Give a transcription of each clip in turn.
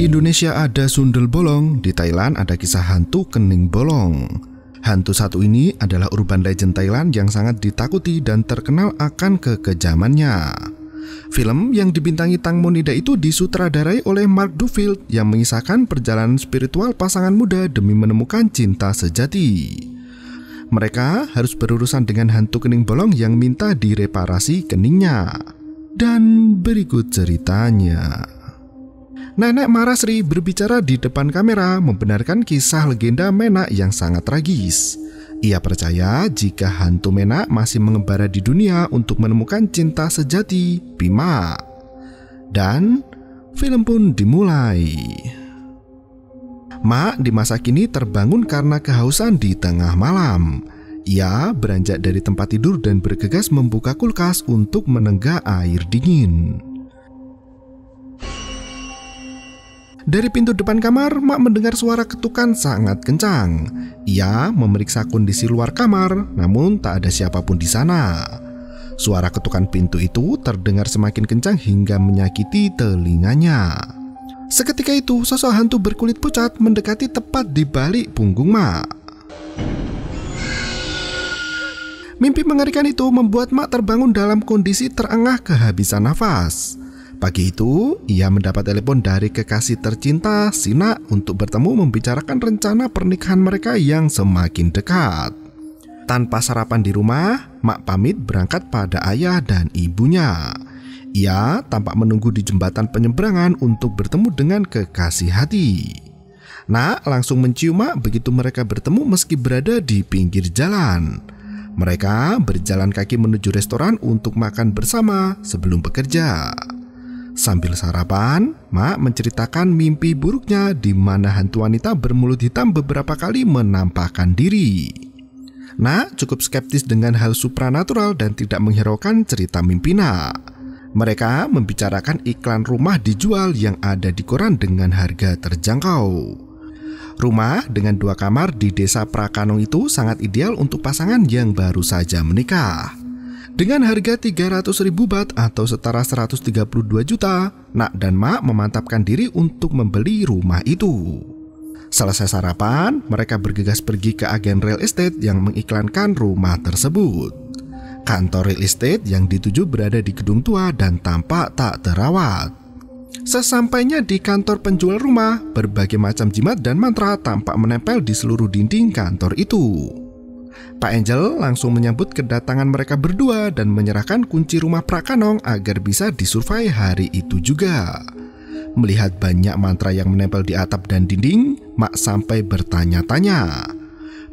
di Indonesia ada sundel bolong, di Thailand ada kisah hantu kening bolong. Hantu satu ini adalah urban legend Thailand yang sangat ditakuti dan terkenal akan kekejamannya. Film yang dibintangi Tang Monida itu disutradarai oleh Mark Duffield yang mengisahkan perjalanan spiritual pasangan muda demi menemukan cinta sejati. Mereka harus berurusan dengan hantu kening bolong yang minta direparasi keningnya. Dan berikut ceritanya. Nenek Marasri berbicara di depan kamera membenarkan kisah legenda Menak yang sangat tragis. Ia percaya jika hantu Menak masih mengembara di dunia untuk menemukan cinta sejati, Bima. Dan film pun dimulai. Mak di masa kini terbangun karena kehausan di tengah malam. Ia beranjak dari tempat tidur dan bergegas membuka kulkas untuk menenggak air dingin. Dari pintu depan kamar, Mak mendengar suara ketukan sangat kencang. Ia memeriksa kondisi luar kamar, namun tak ada siapapun di sana. Suara ketukan pintu itu terdengar semakin kencang hingga menyakiti telinganya. Seketika itu, sosok hantu berkulit pucat mendekati tepat di balik punggung Mak. Mimpi mengerikan itu membuat Mak terbangun dalam kondisi terengah kehabisan nafas. Pagi itu, ia mendapat telepon dari kekasih tercinta, Sina, untuk bertemu membicarakan rencana pernikahan mereka yang semakin dekat. Tanpa sarapan di rumah, Mak pamit berangkat pada ayah dan ibunya. Ia tampak menunggu di jembatan penyeberangan untuk bertemu dengan kekasih hati. Nak langsung mencium Mak begitu mereka bertemu meski berada di pinggir jalan. Mereka berjalan kaki menuju restoran untuk makan bersama sebelum bekerja. Sambil sarapan, Mak menceritakan mimpi buruknya di mana hantu wanita bermulut hitam beberapa kali menampakkan diri. Nak cukup skeptis dengan hal supranatural dan tidak menghiraukan cerita mimpi Nak. Mereka membicarakan iklan rumah dijual yang ada di koran dengan harga terjangkau. Rumah dengan 2 kamar di desa Prakanong itu sangat ideal untuk pasangan yang baru saja menikah. Dengan harga 300.000 baht atau setara 132 juta, Nak dan Mak memantapkan diri untuk membeli rumah itu. Selesai sarapan, mereka bergegas pergi ke agen real estate yang mengiklankan rumah tersebut. Kantor real estate yang dituju berada di gedung tua dan tampak tak terawat. Sesampainya di kantor penjual rumah, berbagai macam jimat dan mantra tampak menempel di seluruh dinding kantor itu. Pak Angel langsung menyambut kedatangan mereka berdua dan menyerahkan kunci rumah Prakanong agar bisa disurvei hari itu juga. Melihat banyak mantra yang menempel di atap dan dinding, Mak sampai bertanya-tanya.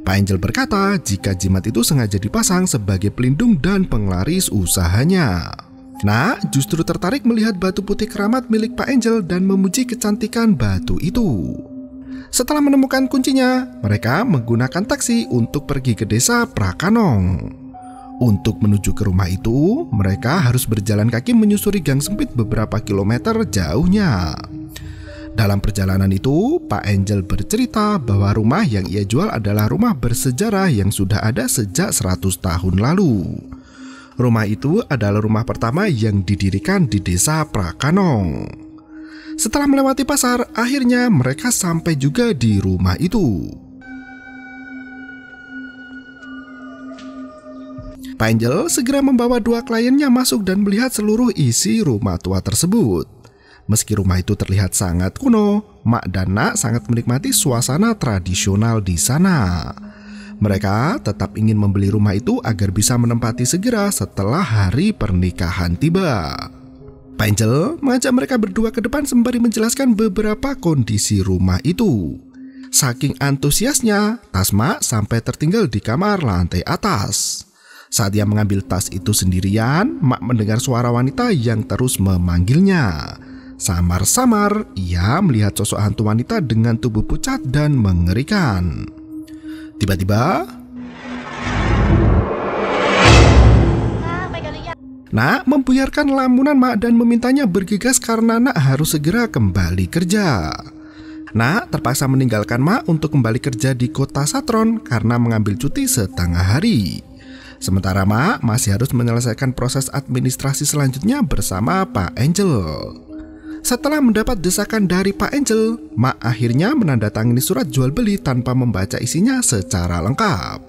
Pak Angel berkata jika jimat itu sengaja dipasang sebagai pelindung dan penglaris usahanya. Nak justru tertarik melihat batu putih keramat milik Pak Angel dan memuji kecantikan batu itu. Setelah menemukan kuncinya, mereka menggunakan taksi untuk pergi ke desa Prakanong. Untuk menuju ke rumah itu, mereka harus berjalan kaki menyusuri gang sempit beberapa kilometer jauhnya. Dalam perjalanan itu, Pak Angel bercerita bahwa rumah yang ia jual adalah rumah bersejarah yang sudah ada sejak 100 tahun lalu. Rumah itu adalah rumah pertama yang didirikan di desa Prakanong. Setelah melewati pasar, akhirnya mereka sampai juga di rumah itu. Pak Angel segera membawa 2 kliennya masuk dan melihat seluruh isi rumah tua tersebut. Meski rumah itu terlihat sangat kuno, Mak dan Nak sangat menikmati suasana tradisional di sana. Mereka tetap ingin membeli rumah itu agar bisa menempati segera setelah hari pernikahan tiba. Pak Angel mengajak mereka berdua ke depan sembari menjelaskan beberapa kondisi rumah itu. Saking antusiasnya, tas Mak sampai tertinggal di kamar lantai atas. Saat ia mengambil tas itu sendirian, Mak mendengar suara wanita yang terus memanggilnya. Samar-samar, ia melihat sosok hantu wanita dengan tubuh pucat dan mengerikan. Tiba-tiba, Nak membuyarkan lamunan Mak dan memintanya bergegas karena Nak harus segera kembali kerja. Nak terpaksa meninggalkan Mak untuk kembali kerja di kota Satron karena mengambil cuti setengah hari. Sementara Mak masih harus menyelesaikan proses administrasi selanjutnya bersama Pak Angel. Setelah mendapat desakan dari Pak Angel, Mak akhirnya menandatangani surat jual beli tanpa membaca isinya secara lengkap.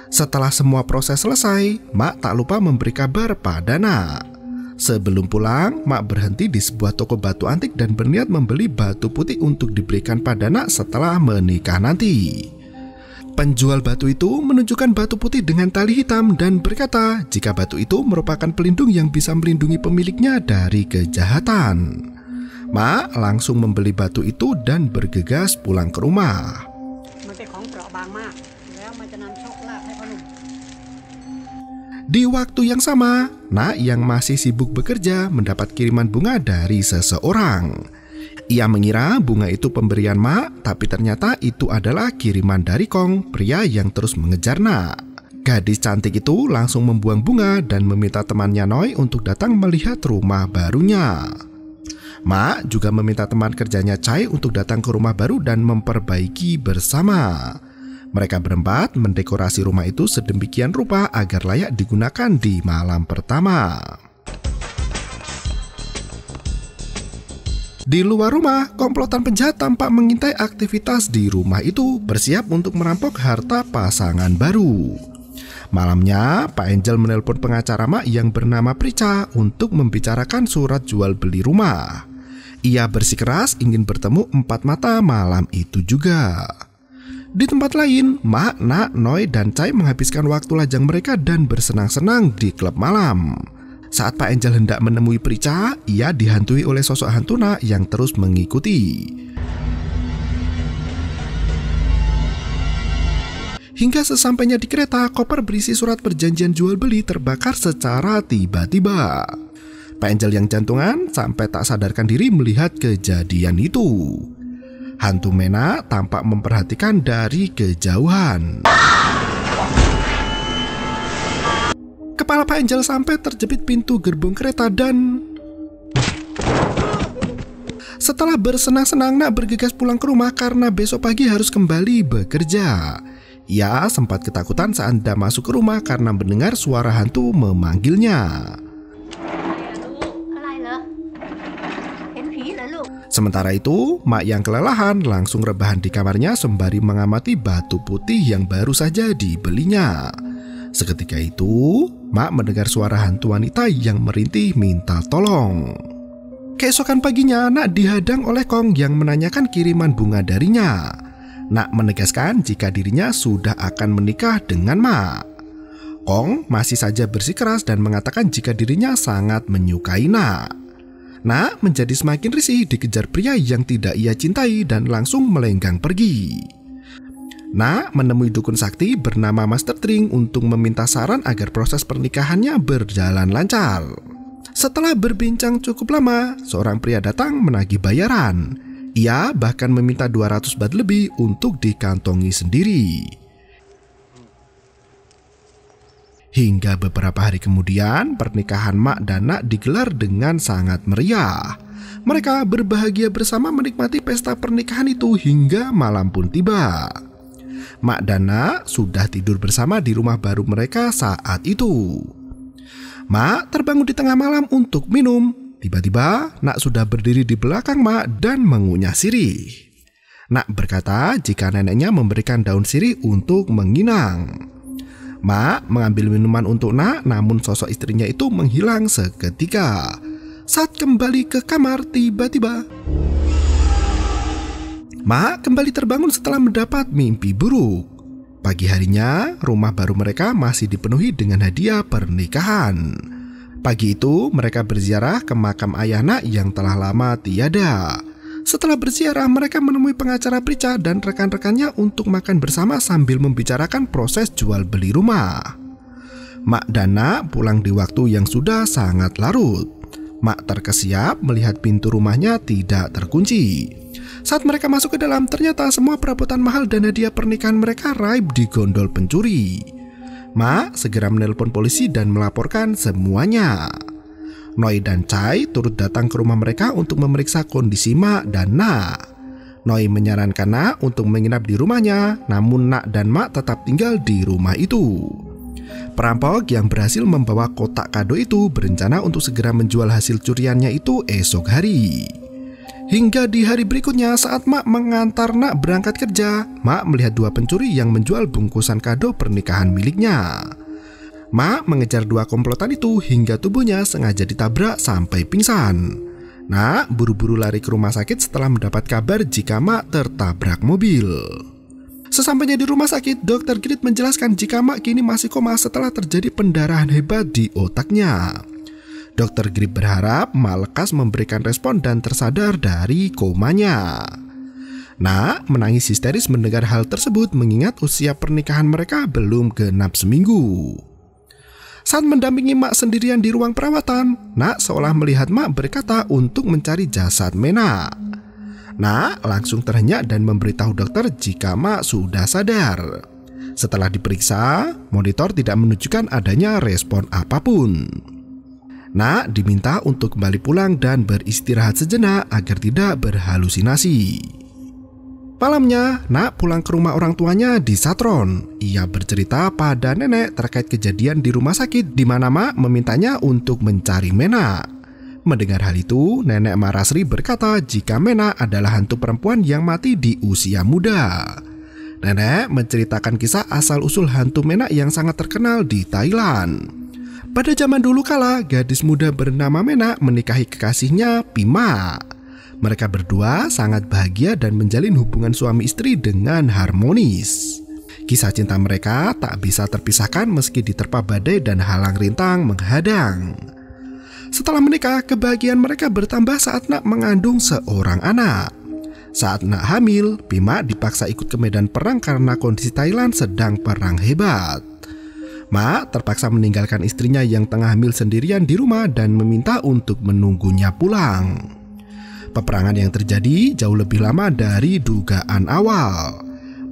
Setelah semua proses selesai, Mak tak lupa memberi kabar pada Nak. Sebelum pulang, Mak berhenti di sebuah toko batu antik dan berniat membeli batu putih untuk diberikan pada Nak setelah menikah nanti. Penjual batu itu menunjukkan batu putih dengan tali hitam dan berkata jika batu itu merupakan pelindung yang bisa melindungi pemiliknya dari kejahatan. Mak langsung membeli batu itu dan bergegas pulang ke rumah. Di waktu yang sama, Nak yang masih sibuk bekerja mendapat kiriman bunga dari seseorang. Ia mengira bunga itu pemberian Mak, tapi ternyata itu adalah kiriman dari Kong, pria yang terus mengejar Nak. Gadis cantik itu langsung membuang bunga dan meminta temannya Noi untuk datang melihat rumah barunya. Mak juga meminta teman kerjanya Chai untuk datang ke rumah baru dan memperbaiki bersama. Mereka berempat mendekorasi rumah itu sedemikian rupa agar layak digunakan di malam pertama. Di luar rumah, komplotan penjahat tampak mengintai aktivitas di rumah itu, bersiap untuk merampok harta pasangan baru. Malamnya, Pak Angel menelpon pengacara Mak yang bernama Prica untuk membicarakan surat jual beli rumah. Ia bersikeras ingin bertemu empat mata malam itu juga. Di tempat lain, Mak, Nak, Noi, dan Chai menghabiskan waktu lajang mereka dan bersenang-senang di klub malam. Saat Pak Angel hendak menemui Prica, ia dihantui oleh sosok hantu Nak yang terus mengikuti. Hingga sesampainya di kereta, koper berisi surat perjanjian jual beli terbakar secara tiba-tiba. Pak Angel yang jantungan sampai tak sadarkan diri melihat kejadian itu. Hantu Mena tampak memperhatikan dari kejauhan. Kepala Pak Angel sampai terjepit pintu gerbong kereta dan... Setelah bersenang-senang, Nak bergegas pulang ke rumah karena besok pagi harus kembali bekerja. Ia sempat ketakutan saat hendak masuk ke rumah karena mendengar suara hantu memanggilnya. Sementara itu, Mak yang kelelahan langsung rebahan di kamarnya sembari mengamati batu putih yang baru saja dibelinya. Seketika itu, Mak mendengar suara hantu wanita yang merintih minta tolong. Keesokan paginya, Nak dihadang oleh Kong yang menanyakan kiriman bunga darinya. Nak menegaskan jika dirinya sudah akan menikah dengan Mak. Kong masih saja bersikeras dan mengatakan jika dirinya sangat menyukai Nak. Nak menjadi semakin risih dikejar pria yang tidak ia cintai dan langsung melenggang pergi. Nak menemui dukun sakti bernama Master Tring untuk meminta saran agar proses pernikahannya berjalan lancar. Setelah berbincang cukup lama, seorang pria datang menagih bayaran. Ia bahkan meminta 200 baht lebih untuk dikantongi sendiri. Hingga beberapa hari kemudian, pernikahan Mak dan Nak digelar dengan sangat meriah. Mereka berbahagia bersama menikmati pesta pernikahan itu hingga malam pun tiba. Mak dan Nak sudah tidur bersama di rumah baru mereka saat itu. Mak terbangun di tengah malam untuk minum. Tiba-tiba, Nak sudah berdiri di belakang Mak dan mengunyah sirih. Nak berkata jika neneknya memberikan daun sirih untuk menginang. Mak mengambil minuman untuk Nak, namun sosok istrinya itu menghilang seketika. Saat kembali ke kamar, tiba-tiba Mak kembali terbangun setelah mendapat mimpi buruk. Pagi harinya, rumah baru mereka masih dipenuhi dengan hadiah pernikahan. Pagi itu, mereka berziarah ke makam ayah Nak yang telah lama tiada. Setelah berziarah, mereka menemui pengacara Prica dan rekan-rekannya untuk makan bersama sambil membicarakan proses jual beli rumah. Mak dan Nak pulang di waktu yang sudah sangat larut. Mak terkesiap melihat pintu rumahnya tidak terkunci. Saat mereka masuk ke dalam, ternyata semua perabotan mahal dan hadiah pernikahan mereka raib di gondol pencuri. Mak segera menelpon polisi dan melaporkan semuanya. Noi dan Chai turut datang ke rumah mereka untuk memeriksa kondisi Mak dan Nak. Noi menyarankan Nak untuk menginap di rumahnya, namun Nak dan Mak tetap tinggal di rumah itu. Perampok yang berhasil membawa kotak kado itu berencana untuk segera menjual hasil curiannya itu esok hari. Hingga di hari berikutnya saat Mak mengantar Nak berangkat kerja, Mak melihat dua pencuri yang menjual bungkusan kado pernikahan miliknya. Mak mengejar dua komplotan itu hingga tubuhnya sengaja ditabrak sampai pingsan. Nak buru-buru lari ke rumah sakit setelah mendapat kabar jika Mak tertabrak mobil. Sesampainya di rumah sakit, Dr. Grit menjelaskan jika Mak kini masih koma setelah terjadi pendarahan hebat di otaknya. Dr. Grip berharap Mak lekas memberikan respon dan tersadar dari komanya. Nak menangis histeris mendengar hal tersebut mengingat usia pernikahan mereka belum genap seminggu. Saat mendampingi Mak sendirian di ruang perawatan, Nak seolah melihat Mak berkata untuk mencari jasad Mena. Nak langsung terhenyak dan memberitahu dokter jika Mak sudah sadar. Setelah diperiksa, monitor tidak menunjukkan adanya respon apapun. Nak diminta untuk kembali pulang dan beristirahat sejenak agar tidak berhalusinasi. Malamnya, Nak pulang ke rumah orang tuanya di Satron. Ia bercerita pada nenek terkait kejadian di rumah sakit di mana Mak memintanya untuk mencari Mena. Mendengar hal itu, nenek Marasri berkata jika Mena adalah hantu perempuan yang mati di usia muda. Nenek menceritakan kisah asal-usul hantu Mena yang sangat terkenal di Thailand. Pada zaman dulu kala, gadis muda bernama Mena menikahi kekasihnya Pima. Mereka berdua sangat bahagia dan menjalin hubungan suami istri dengan harmonis. Kisah cinta mereka tak bisa terpisahkan meski diterpa badai dan halang rintang menghadang. Setelah menikah, kebahagiaan mereka bertambah saat Nak mengandung seorang anak. Saat Nak hamil, Pima dipaksa ikut ke medan perang karena kondisi Thailand sedang perang hebat. Mak terpaksa meninggalkan istrinya yang tengah hamil sendirian di rumah dan meminta untuk menunggunya pulang. Peperangan yang terjadi jauh lebih lama dari dugaan awal.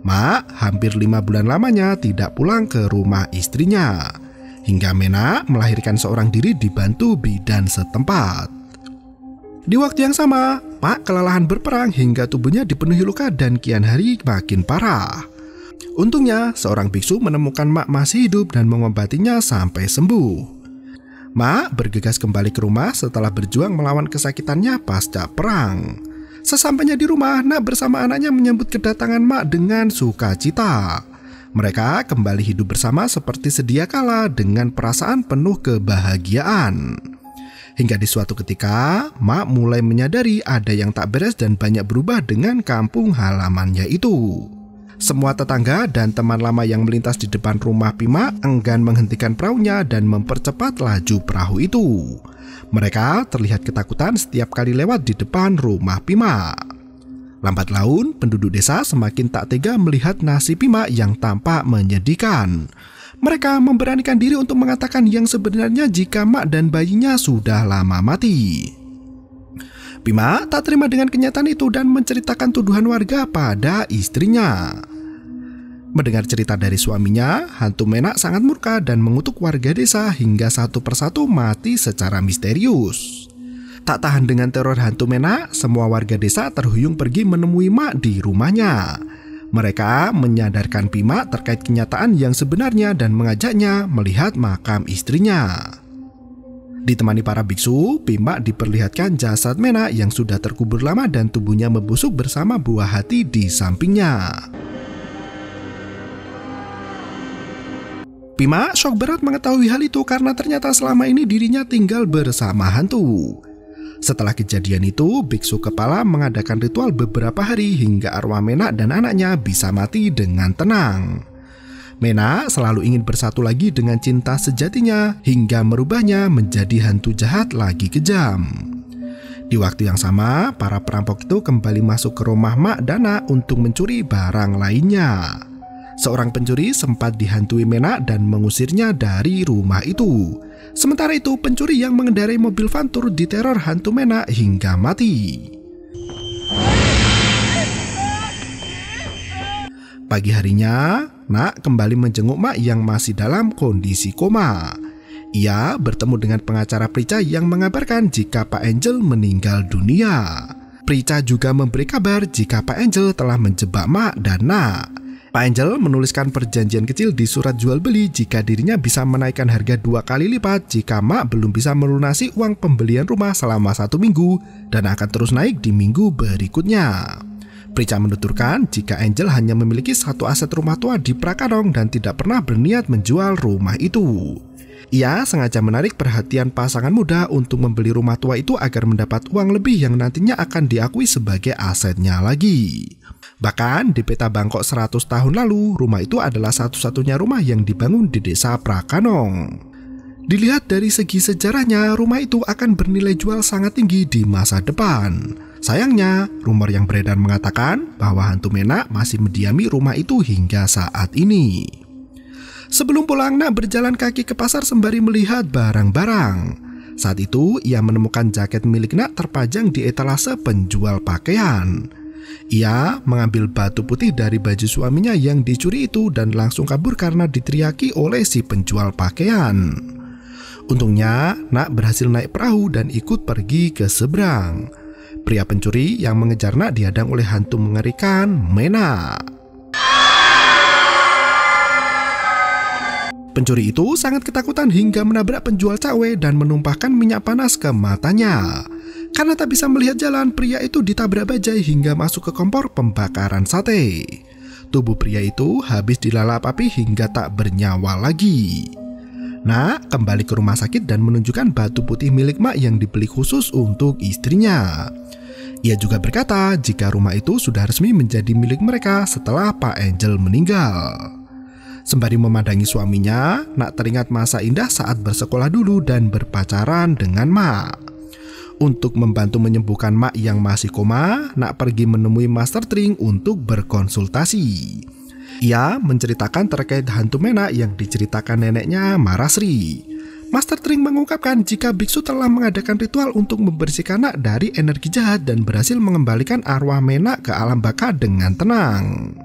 Mak hampir 5 bulan lamanya tidak pulang ke rumah istrinya, hingga Mena melahirkan seorang diri dibantu bidan setempat. Di waktu yang sama, Mak kelelahan berperang hingga tubuhnya dipenuhi luka dan kian hari makin parah. Untungnya, seorang biksu menemukan Mak masih hidup dan mengobatinya sampai sembuh. Mak bergegas kembali ke rumah setelah berjuang melawan kesakitannya pasca perang. Sesampainya di rumah, Nak bersama anaknya menyambut kedatangan Mak dengan sukacita. Mereka kembali hidup bersama seperti sedia kala dengan perasaan penuh kebahagiaan. Hingga di suatu ketika, Mak mulai menyadari ada yang tak beres dan banyak berubah dengan kampung halamannya itu. Semua tetangga dan teman lama yang melintas di depan rumah Pima enggan menghentikan perahunya dan mempercepat laju perahu itu. Mereka terlihat ketakutan setiap kali lewat di depan rumah Pima. Lambat laun, penduduk desa semakin tak tega melihat nasib Pima yang tampak menyedihkan. Mereka memberanikan diri untuk mengatakan yang sebenarnya jika Mak dan bayinya sudah lama mati. Pima tak terima dengan kenyataan itu dan menceritakan tuduhan warga pada istrinya. Mendengar cerita dari suaminya, hantu Mena sangat murka dan mengutuk warga desa hingga satu persatu mati secara misterius. Tak tahan dengan teror hantu Mena, semua warga desa terhuyung pergi menemui Mak di rumahnya. Mereka menyadarkan Pima terkait kenyataan yang sebenarnya dan mengajaknya melihat makam istrinya. Ditemani para biksu, Pima diperlihatkan jasad Mena yang sudah terkubur lama dan tubuhnya membusuk bersama buah hati di sampingnya. Pima shock berat mengetahui hal itu karena ternyata selama ini dirinya tinggal bersama hantu. Setelah kejadian itu, biksu kepala mengadakan ritual beberapa hari hingga arwah Mena dan anaknya bisa mati dengan tenang. Mena selalu ingin bersatu lagi dengan cinta sejatinya hingga merubahnya menjadi hantu jahat lagi kejam. Di waktu yang sama, para perampok itu kembali masuk ke rumah Mak Dana untuk mencuri barang lainnya. Seorang pencuri sempat dihantui Mena dan mengusirnya dari rumah itu. Sementara itu, pencuri yang mengendarai mobil Vantur diteror hantu Mena hingga mati. Pagi harinya, Nak kembali menjenguk Mak yang masih dalam kondisi koma. Ia bertemu dengan pengacara Prica yang mengabarkan jika Pak Angel meninggal dunia. Prica juga memberi kabar jika Pak Angel telah menjebak Mak dan Nak. Pak Angel menuliskan perjanjian kecil di surat jual beli jika dirinya bisa menaikkan harga 2 kali lipat jika Mak belum bisa melunasi uang pembelian rumah selama 1 minggu dan akan terus naik di minggu berikutnya. Prica menuturkan jika Angel hanya memiliki 1 aset rumah tua di Prakanong dan tidak pernah berniat menjual rumah itu. Ia sengaja menarik perhatian pasangan muda untuk membeli rumah tua itu agar mendapat uang lebih yang nantinya akan diakui sebagai asetnya lagi. Bahkan di peta Bangkok 100 tahun lalu, rumah itu adalah satu-satunya rumah yang dibangun di desa Prakanong. Dilihat dari segi sejarahnya, rumah itu akan bernilai jual sangat tinggi di masa depan. Sayangnya, rumor yang beredar mengatakan bahwa hantu Menak masih mendiami rumah itu hingga saat ini. Sebelum pulang, Nak berjalan kaki ke pasar sembari melihat barang-barang. Saat itu, ia menemukan jaket milik Nak terpajang di etalase penjual pakaian. Ia mengambil batu putih dari baju suaminya yang dicuri itu dan langsung kabur karena diteriaki oleh si penjual pakaian. Untungnya, Nak berhasil naik perahu dan ikut pergi ke seberang. Pria pencuri yang mengejar Nak dihadang oleh hantu mengerikan, Menak. Pencuri itu sangat ketakutan hingga menabrak penjual cawe dan menumpahkan minyak panas ke matanya. Karena tak bisa melihat jalan, pria itu ditabrak bajai hingga masuk ke kompor pembakaran sate. Tubuh pria itu habis dilalap api hingga tak bernyawa lagi. Nak kembali ke rumah sakit dan menunjukkan batu putih milik Mak yang dibeli khusus untuk istrinya. Ia juga berkata jika rumah itu sudah resmi menjadi milik mereka setelah Pak Angel meninggal. Sembari memandangi suaminya, Nak teringat masa indah saat bersekolah dulu dan berpacaran dengan Mak. Untuk membantu menyembuhkan Mak yang masih koma, Nak pergi menemui Master Tring untuk berkonsultasi. Ia menceritakan terkait hantu Menak yang diceritakan neneknya Marasri. Master Tring mengungkapkan jika biksu telah mengadakan ritual untuk membersihkan Nak dari energi jahat dan berhasil mengembalikan arwah Menak ke alam baka dengan tenang.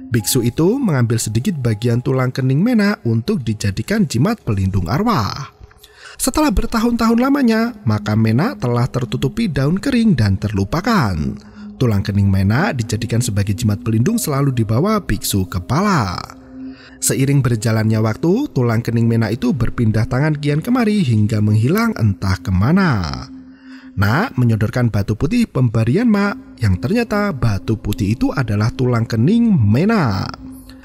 Biksu itu mengambil sedikit bagian tulang kening Menak untuk dijadikan jimat pelindung arwah. Setelah bertahun-tahun lamanya, makam Menak telah tertutupi daun kering dan terlupakan. Tulang kening Menak dijadikan sebagai jimat pelindung selalu dibawa biksu kepala. Seiring berjalannya waktu, tulang kening Menak itu berpindah tangan kian kemari hingga menghilang entah kemana. Nak menyodorkan batu putih pemberian Mak, yang ternyata batu putih itu adalah tulang kening Menak.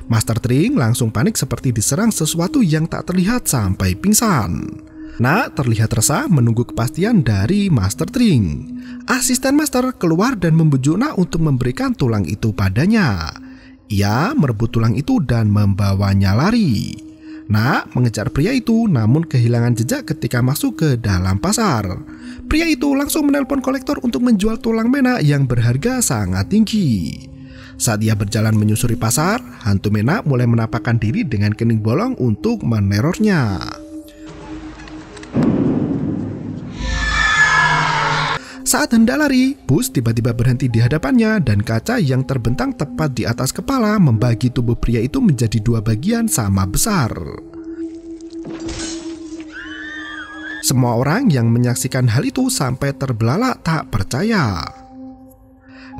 Master Tring langsung panik seperti diserang sesuatu yang tak terlihat sampai pingsan. Nak terlihat resah menunggu kepastian dari Master Tring. Asisten Master keluar dan membujuk Nak untuk memberikan tulang itu padanya. Ia merebut tulang itu dan membawanya lari. Nak mengejar pria itu namun kehilangan jejak ketika masuk ke dalam pasar. Pria itu langsung menelpon kolektor untuk menjual tulang Menak yang berharga sangat tinggi. Saat ia berjalan menyusuri pasar, hantu Menak mulai menampakkan diri dengan kening bolong untuk menerornya. Saat hendak lari, bus tiba-tiba berhenti di hadapannya dan kaca yang terbentang tepat di atas kepala membagi tubuh pria itu menjadi 2 bagian sama besar. Semua orang yang menyaksikan hal itu sampai terbelalak tak percaya.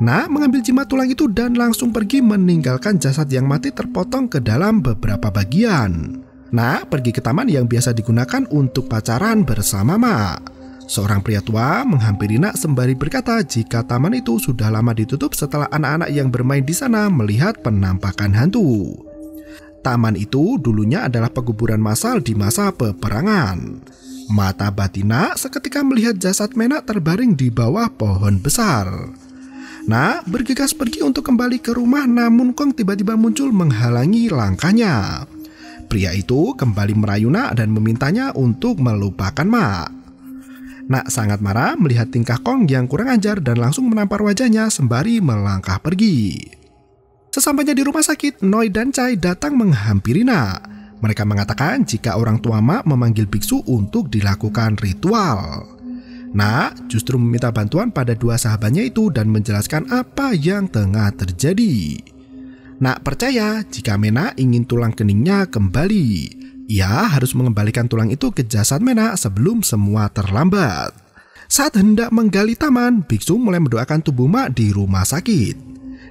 Nak mengambil jimat tulang itu dan langsung pergi meninggalkan jasad yang mati terpotong ke dalam beberapa bagian. Nak pergi ke taman yang biasa digunakan untuk pacaran bersama Mak. Seorang pria tua menghampiri Nak sembari berkata jika taman itu sudah lama ditutup setelah anak-anak yang bermain di sana melihat penampakan hantu. Taman itu dulunya adalah pekuburan massal di masa peperangan. Mata batin Nak seketika melihat jasad Menak terbaring di bawah pohon besar. Nak bergegas pergi untuk kembali ke rumah namun Kong tiba-tiba muncul menghalangi langkahnya. Pria itu kembali merayu Nak dan memintanya untuk melupakan Mak. Nak sangat marah melihat tingkah Kong yang kurang ajar dan langsung menampar wajahnya sembari melangkah pergi. Sesampainya di rumah sakit, Noi dan Chai datang menghampiri Nak. Mereka mengatakan jika orang tua Mak memanggil biksu untuk dilakukan ritual. Nak justru meminta bantuan pada 2 sahabatnya itu dan menjelaskan apa yang tengah terjadi. Nak percaya jika Menak ingin tulang keningnya kembali. Ia harus mengembalikan tulang itu ke jasad Menak sebelum semua terlambat. Saat hendak menggali taman, biksu mulai mendoakan tubuh Mak di rumah sakit.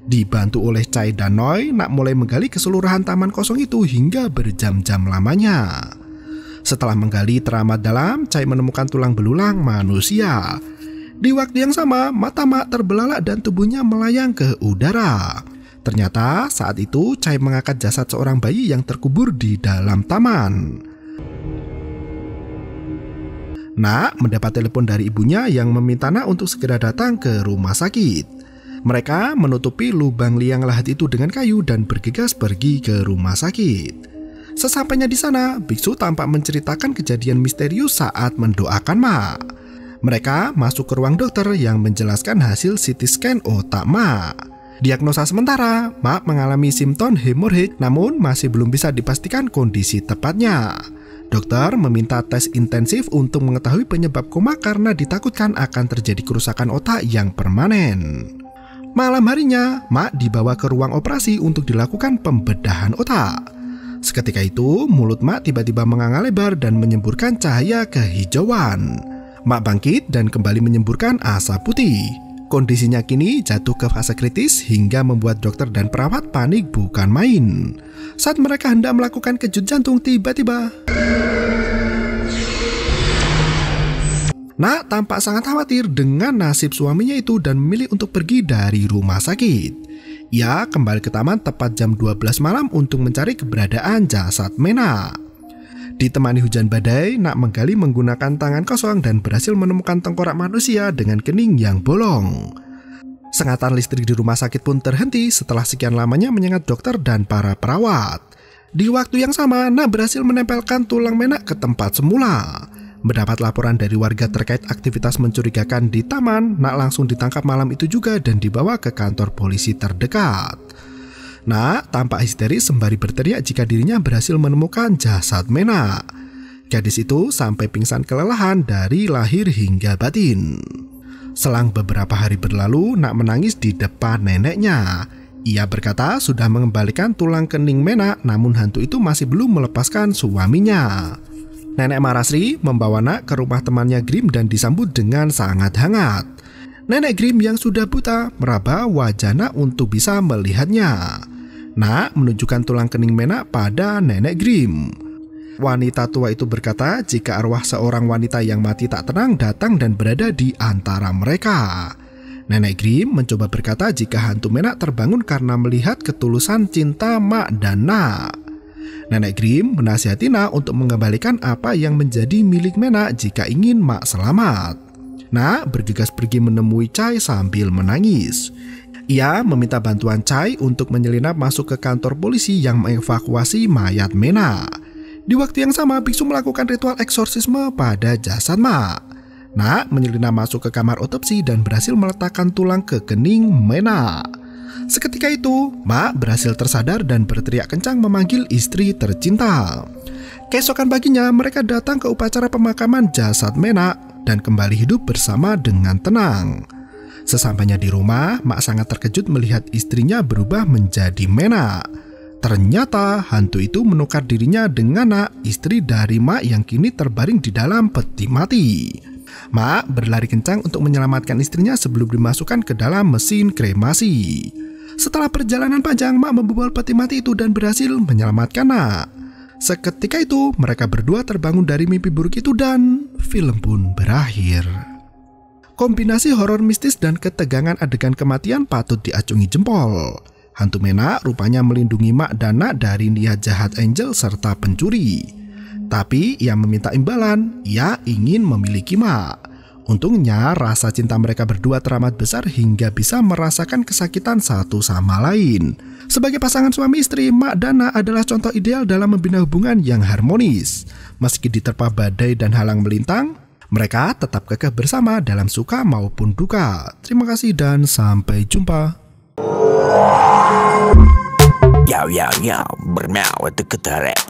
Dibantu oleh Chai dan Noi, Nak mulai menggali keseluruhan taman kosong itu hingga berjam-jam lamanya. Setelah menggali teramat dalam, Chai menemukan tulang belulang manusia. Di waktu yang sama, mata Mak terbelalak dan tubuhnya melayang ke udara. Ternyata saat itu Chai mengangkat jasad seorang bayi yang terkubur di dalam taman. Nak mendapat telepon dari ibunya yang meminta Nak untuk segera datang ke rumah sakit. Mereka menutupi lubang liang lahat itu dengan kayu dan bergegas pergi ke rumah sakit. Sesampainya di sana, biksu tampak menceritakan kejadian misterius saat mendoakan Mak. Mereka masuk ke ruang dokter yang menjelaskan hasil CT scan otak Mak. Diagnosa sementara, Mak mengalami simptom hemorrhage namun masih belum bisa dipastikan kondisi tepatnya. Dokter meminta tes intensif untuk mengetahui penyebab koma karena ditakutkan akan terjadi kerusakan otak yang permanen. Malam harinya, Mak dibawa ke ruang operasi untuk dilakukan pembedahan otak. Seketika itu, mulut Mak tiba-tiba menganga lebar dan menyemburkan cahaya kehijauan. Mak bangkit dan kembali menyemburkan asap putih. Kondisinya kini jatuh ke fase kritis hingga membuat dokter dan perawat panik bukan main. Saat mereka hendak melakukan kejut jantung, tiba-tiba Nak tampak sangat khawatir dengan nasib suaminya itu dan memilih untuk pergi dari rumah sakit. Ia kembali ke taman tepat jam 12 malam untuk mencari keberadaan jasad Mena. Ditemani hujan badai, Nak menggali menggunakan tangan kosong dan berhasil menemukan tengkorak manusia dengan kening yang bolong. Sengatan listrik di rumah sakit pun terhenti setelah sekian lamanya menyengat dokter dan para perawat. Di waktu yang sama, Nak berhasil menempelkan tulang Mena ke tempat semula. Mendapat laporan dari warga terkait aktivitas mencurigakan di taman, Nak langsung ditangkap malam itu juga dan dibawa ke kantor polisi terdekat. Nak tampak histeris sembari berteriak jika dirinya berhasil menemukan jasad Mena. Gadis itu sampai pingsan kelelahan dari lahir hingga batin. Selang beberapa hari berlalu, Nak menangis di depan neneknya. Ia berkata sudah mengembalikan tulang kening Mena, namun hantu itu masih belum melepaskan suaminya. Nenek Marasri membawa Nak ke rumah temannya Grim dan disambut dengan sangat hangat. Nenek Grim yang sudah buta meraba wajah Nak untuk bisa melihatnya. Nak menunjukkan tulang kening Mena pada nenek Grim. Wanita tua itu berkata jika arwah seorang wanita yang mati tak tenang datang dan berada di antara mereka. Nenek Grim mencoba berkata jika hantu Mena terbangun karena melihat ketulusan cinta Mak dan Nak. Nenek Grim menasihati Nak untuk mengembalikan apa yang menjadi milik Mena jika ingin Mak selamat. Nak bergegas pergi menemui Chai sambil menangis. Ia meminta bantuan Chai untuk menyelinap masuk ke kantor polisi yang mengevakuasi mayat Mena. Di waktu yang sama, biksu melakukan ritual eksorsisme pada jasad Mak. Nak menyelinap masuk ke kamar otopsi dan berhasil meletakkan tulang ke kening Mena. Seketika itu, Mak berhasil tersadar dan berteriak kencang memanggil istri tercinta. Keesokan paginya, mereka datang ke upacara pemakaman jasad Mena dan kembali hidup bersama dengan tenang. Sesampainya di rumah, Mak sangat terkejut melihat istrinya berubah menjadi Mena. Ternyata hantu itu menukar dirinya dengan Nak, istri dari Mak yang kini terbaring di dalam peti mati. Mak berlari kencang untuk menyelamatkan istrinya sebelum dimasukkan ke dalam mesin kremasi. Setelah perjalanan panjang, Mak membobol peti mati itu dan berhasil menyelamatkan Nak. Seketika itu, mereka berdua terbangun dari mimpi buruk itu dan film pun berakhir. Kombinasi horor mistis dan ketegangan adegan kematian patut diacungi jempol. Hantu Mena rupanya melindungi Mak dan Nak dari niat jahat Angel serta pencuri. Tapi ia meminta imbalan, ia ingin memiliki Mak. Untungnya rasa cinta mereka berdua teramat besar hingga bisa merasakan kesakitan satu sama lain. Sebagai pasangan suami istri, Mak dan Nak adalah contoh ideal dalam membina hubungan yang harmonis. Meski diterpa badai dan halang melintang, mereka tetap kekeh bersama dalam suka maupun duka. Terima kasih dan sampai jumpa. Yo, bermau itu ketarep.